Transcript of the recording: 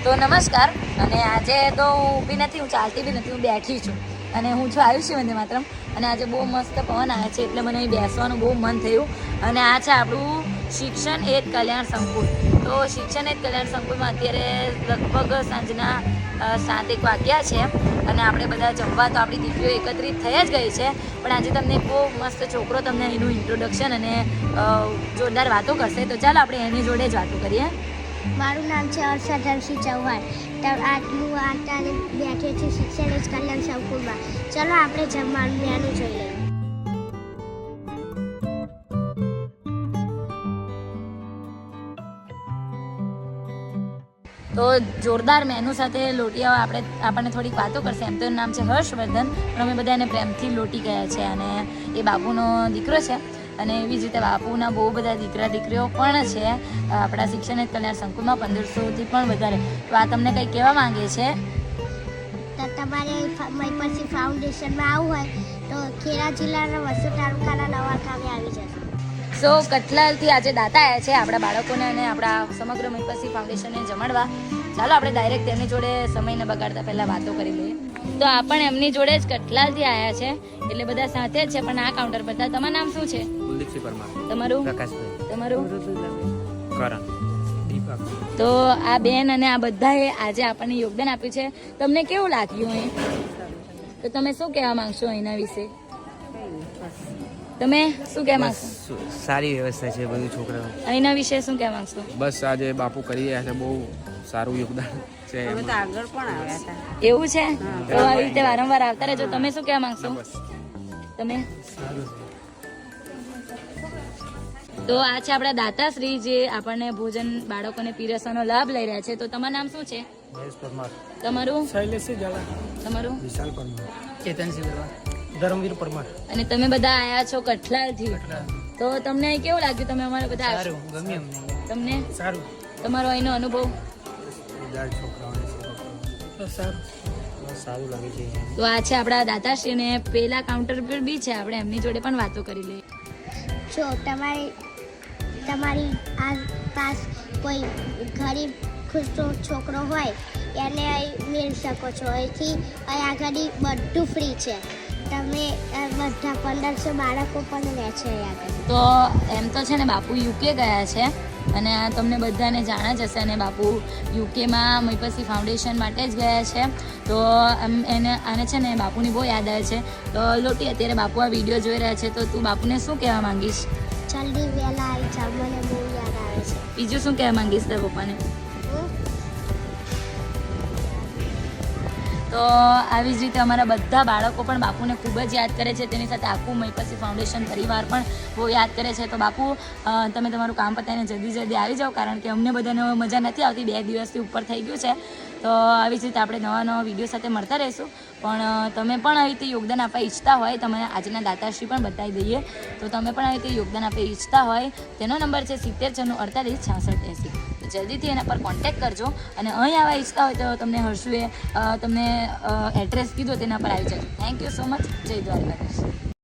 તો નમસ્કાર. અને આજે તો હું ઊભી નથી, હું ચાલતી બી નથી, હું બેઠી છું. અને હું છું આયુષી વંદે માતરમ. અને આજે બહુ મસ્ત પવન આવે છે એટલે મને અહીં બેસવાનું બહુ મન થયું. અને આ છે આપણું શિક્ષણ એજ કલ્યાણ સંકુલ. તો શિક્ષણ એજ કલ્યાણ સંકુલમાં અત્યારે લગભગ સાંજના 7 વાગ્યા છે. અને આપણે બધા જમવા તો આપણી દીકરીઓ એકત્રિત થઈ જ ગઈ છે. પણ આજે તમને બહુ મસ્ત છોકરો તમને એનું ઇન્ટ્રોડક્શન અને જોરદાર વાતો કરશે. તો ચાલો આપણે એની જોડે જ વાતો કરીએ. મારું નામ છે હર્ષા ધનસિંહ ચૌહાણ. હું અત્યારે બેઠી છું શિક્ષણ એજ કલ્યાણ સંકુલમાં. ચલો આપણે જમવાનું મેનુ જોઈ લઈએ. તો જોરદાર મેનુ સાથે લોટિયા આપણને થોડીક વાતો કરશે. એમ તો એનું નામ છે હર્ષવર્ધન, પણ અમે બધા એને પ્રેમથી લોટી ગયા છે. અને એ બાપુનો દીકરો છે. અને એવી જ રીતે બાપુના બહુ બધા દીકરા દીકરીઓ પણ છે આપણા શિક્ષણ એજ કલ્યાણ સંકુલમાં, 1500થી પણ વધારે. તો આ તમને કંઈક કહેવા માંગે છે. તો તમારે મહીપતસિંહ ફાઉન્ડેશનમાં આવવું હોય તો ખેડા જિલ્લાના વસઈ તાલુકાના નવા ગામે આવી જશે. સો કઠલાલથી આજે દાતા આવ્યા છે આપણા બાળકોને અને આપણા સમગ્ર મહીપતસિંહ ફાઉન્ડેશનને જમાડવા. ચાલો આપણે ડાયરેક્ટ તેમની જોડે સમયને બગાડતા પહેલાં વાતો કરી લઈએ. તો આ પણ એમની જોડે જ કઠલાલથી આવ્યા છે, એટલે બધા સાથે જ છે. પણ આ કાઉન્ટર પર તમારું નામ શું છે? કુલદીપસિંહ પરમાર. તમારું? પ્રકાશભાઈ. તમારું? કરણ. દીપક. તો આ બેન અને આ બધાએ આજે આપણને યોગદાન આપ્યું છે. તમને કેવું લાગ્યું અહીં? તો તમે શું કહેવા માંગશો એના વિશે? તમે શું કહેવા માંગશો? સારી વ્યવસ્થા છે બધું છોકરાઓ. એના વિશે શું કહેવા માંગશો? બસ આજે બાપુ કરી રહ્યા છે, બહુ સારું યોગદાન છે. આગળ પણ આવ્યા હતા. એવું છે? તો આવી રીતે વારંવાર આવતા રહેજો. તમે શું કહેવા માંગશો? તમે? તો આ છે આપણા દાતાશ્રી જે આપણને ભોજન બાળકોને પીરસવાનો લાભ લઈ રહ્યા છે. તો તમારું નામ શું છે? મહેશ પરમાર. તમારું? શૈલેષસિંહ ઝાલા. તમારું? વિશાલ પરમાર. ચેતનસિંહ પરમાર. ધર્મવીર પરમાર. અને તમે બધા આયા છો કઠલાલથી. તો તમને અહીં કેવું લાગ્યું? તમે અમારા બધા સારું ગમ્યું અમને. તમને સારું. તમારો અહીંનો અનુભવ? સારું લાગે છે. તો આ છે આપણા દાતાશ્રી અને પેલા કાઉન્ટર પર બી છે, આપણે એમની જોડે પણ વાતો કરી લઈએ. જો તમારી આસપાસ કોઈ ગરીબ ખુશો છોકરો હોય એને અહીં મેળવી શકો છો. અહીંથી અહીં આગળ બધું ફ્રી છે. તમે બધા 1500 બાળકો પણ રહે છે અહીં આગળ. તો એમ તો છે ને બાપુ યુકે ગયા છે અને આ તમને બધાને જાણ જ હશે. અને બાપુ યુકેમાં મહીપતસિંહ ફાઉન્ડેશન માટે જ ગયા છે. તો આને છે ને બાપુની બહુ યાદ આવે છે. તો લોટી અત્યારે બાપુ આ વિડીયો જોઈ રહ્યા છે, તો તું બાપુને શું કહેવા માંગીશ? જલ્દી વહેલા આવી જાવ, મને બહુ યાદ આવે છે. બીજું શું કહેવા માંગીશ તારા પપ્પાને? તો આવી જ રીતે અમારા બધા બાળકો પણ બાપુને ખૂબ જ યાદ કરે છે. તેની સાથે આખું મહીપતસિંહ ફાઉન્ડેશન પરિવાર પણ બહુ યાદ કરે છે. તો બાપુ તમે તમારું કામ પતાવીને જલ્દી આવી જાઓ, કારણ કે અમને બધાને મજા નથી આવતી. 2 દિવસથી ઉપર થઈ ગયું છે. તો આવી જ રીતે આપણે નવા વિડીયો સાથે મળતા રહીશું. પણ તમે પણ આવી રીતે યોગદાન આપવા ઈચ્છતા હોય, તમે આજના દાતાશ્રી પણ બતાવી દઈએ. તો તમે પણ આવી રીતે યોગદાન આપવા ઈચ્છતા હોય, તેનો નંબર છે 7694486680. તો જલ્દીથી એના પર કોન્ટેક્ટ કરજો. અને અહીં આવવા ઈચ્છતા હોય તો તમને હર્ષુએ તમને એડ્રેસ કીધો તેના પર આવી જજો. Thank you so much. જય દ્વારકાધીશ.